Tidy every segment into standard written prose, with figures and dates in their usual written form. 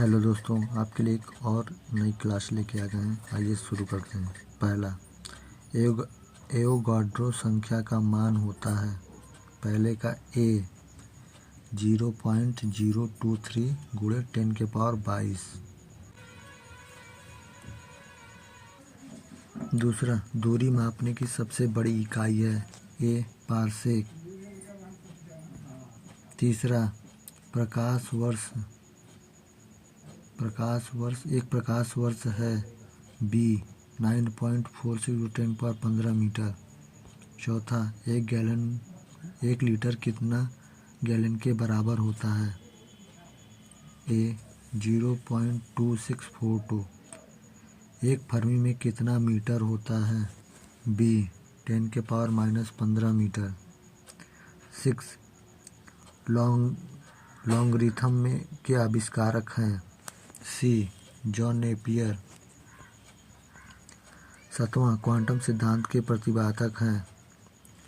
Hello दोस्तों, आपके लिए एक और नई क्लास लेके आ गए हैं। आइए शुरू करते हैं। पहला, एवोगाड्रो संख्या का मान होता है। पहले का ए 0.023 गुणे 10⁻22। दूसरा, दूरी मापने की सबसे बड़ी इकाई है ए पारसेक। तीसरा, एक प्रकाश वर्ष है बी 9.46 × 10⁻15 मीटर। चौथा, एक लीटर कितना गैलन के बराबर होता है? ए 0.2642। एक फर्मी में कितना मीटर होता है? B 10⁻−15 metre. 6, लॉगरिथम में के आविष्कारक हैं? सी जॉन नेपियर। 7वां, क्वांटम सिद्धांत के प्रतिपादक हैं?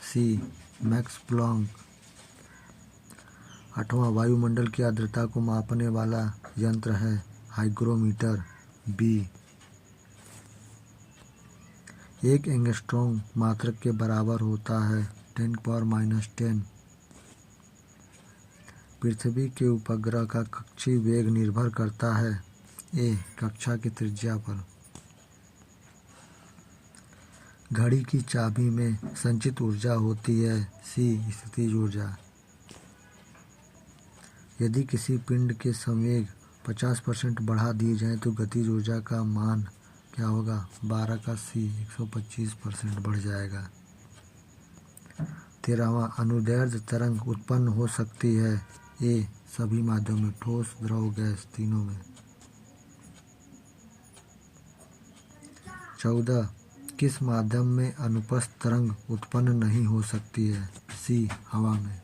C Max Planck. 8वां, वायुमंडल की आर्द्रता को मापने वाला यंत्र है हाइग्रोमीटर। बी। एक एंगस्ट्रॉम मात्रक के बराबर होता है 10⁻10। पृथ्वी के उपग्रह का कक्षीय वेग निर्भर करता है ए कक्षा की त्रिज्या पर। घड़ी की चाबी में संचित ऊर्जा होती है सी स्थितिज ऊर्जा। यदि किसी पिंड के संवेग 50% बढ़ा दिए जाएं तो गतिज ऊर्जा का मान क्या होगा? 12 का सी 125% बढ़ जाएगा। 13वां, अनुदैर्ध्य तरंग उत्पन्न हो सकती है ए सभी माध्यमों में, ठोस, द्रव, गैस, तीनों में। 14, किस माध्यम में अनुप्रस्थ तरंग उत्पन्न नहीं हो सकती है? सी हवा में।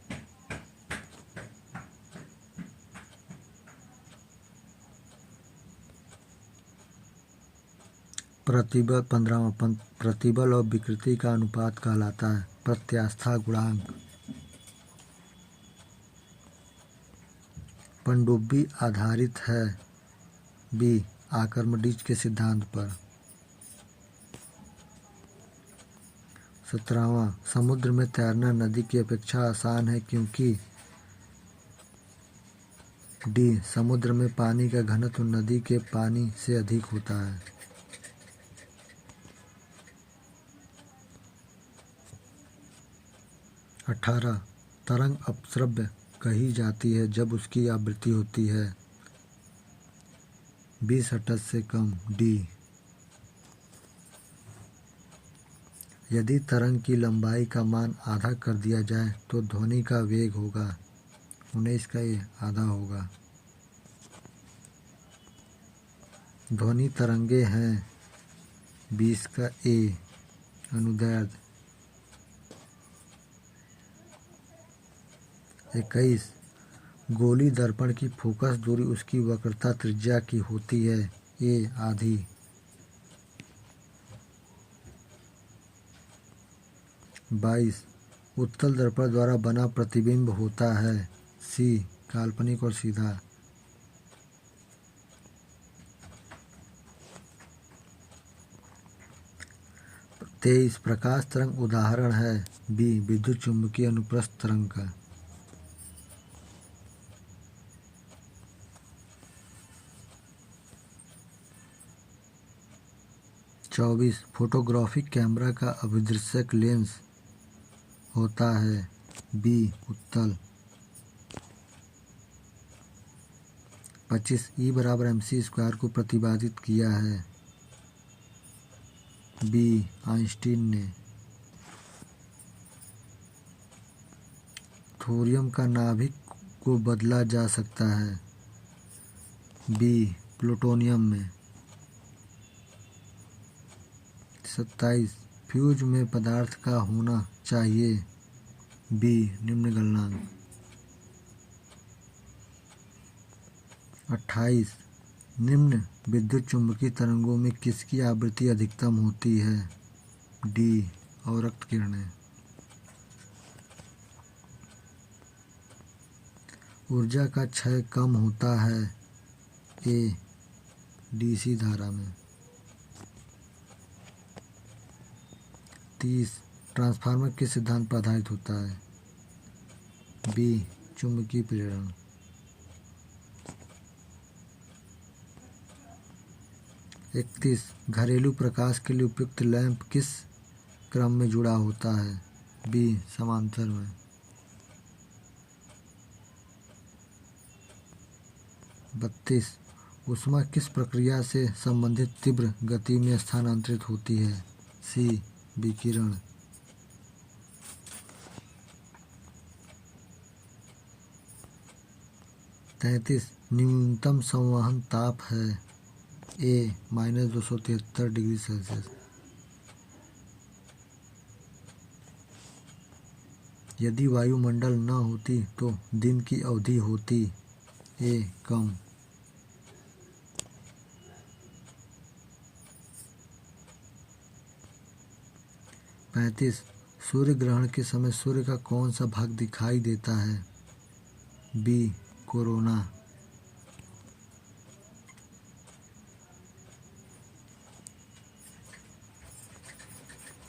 15वां, प्रतिबल और विकृति का अनुपात कहलाता है प्रत्यास्था गुणांक। पनडुब्बी आधारित है बी आर्किमिडीज के सिद्धांत पर। 17वां, समुद्र में तैरना नदी की अपेक्षा आसान है क्योंकि डी समुद्र में पानी का घनत्व नदी के पानी से अधिक होता है। 18, तरंग अपश्रव्य कही जाती है जब उसकी आवृत्ति होती है 20 हर्ट्ज से कम। डी। यदि तरंग की लंबाई का मान आधा कर दिया जाए तो ध्वनि का वेग होगा 19 का ये आधा होगा। ध्वनि तरंगे हैं 20 का ए अनुदैर्ध्य। 21, गोली दर्पण की फोकस दूरी उसकी वक्रता त्रिज्या की होती है ए आधी। 22, उत्तल दर्पण द्वारा बना प्रतिबिंब होता है सी काल्पनिक और सीधा। 23, प्रकाश तरंग उदाहरण है बी विद्युत चुम्बकीय अनुप्रस्थ तरंग का। 24, फोटोग्राफिक कैमरा का अभिदृश्यक लेंस होता है बी उत्तल। 25, E = mc² को प्रतिपादित किया है बी आइंस्टीन ने। थोरियम का नाभिक को बदला जा सकता है बी प्लूटोनियम में। 27, फ्यूज में पदार्थ का होना चाहिए बी निम्न गलनांक। 28, निम्न विद्युत चुम्बकीय तरंगों में किसकी आवृत्ति अधिकतम होती है? डी अवरक्त किरणें। ऊर्जा का क्षय कम होता है ए डीसी धारा में। 30 ट्रांसफार्मर किस सिद्धांत पर आधारित होता है? बी चुंबकीय प्रेरण। 31 घरेलू प्रकाश के लिए उपयुक्त लैंप किस क्रम में जुड़ा होता है? बी समांतर में। 32 ऊष्मा किस प्रक्रिया से संबंधित तीव्र गति में स्थानांतरित होती है? सी विकिरण। 33 न्यूनतम संवहन ताप है? ए -273 डिग्री सेल्सियस। यदि वायुमंडल न होती तो दिन की अवधि होती? ए कम। 35 सूर्य ग्रहण के समय सूर्य का कौन सा भाग दिखाई देता है? B corona.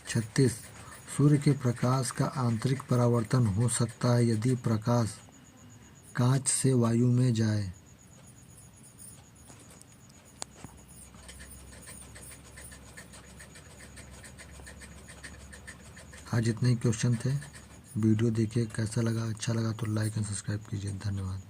36 सूर्य के प्रकाश का आंतरिक परावर्तन हो सकता है यदि प्रकाश कांच से वायु में जाए। आज इतने ही क्वेश्चन थे। वीडियो देखिए, कैसा लगा? अच्छा लगा तो लाइक एंड सब्सक्राइब कीजिए। धन्यवाद।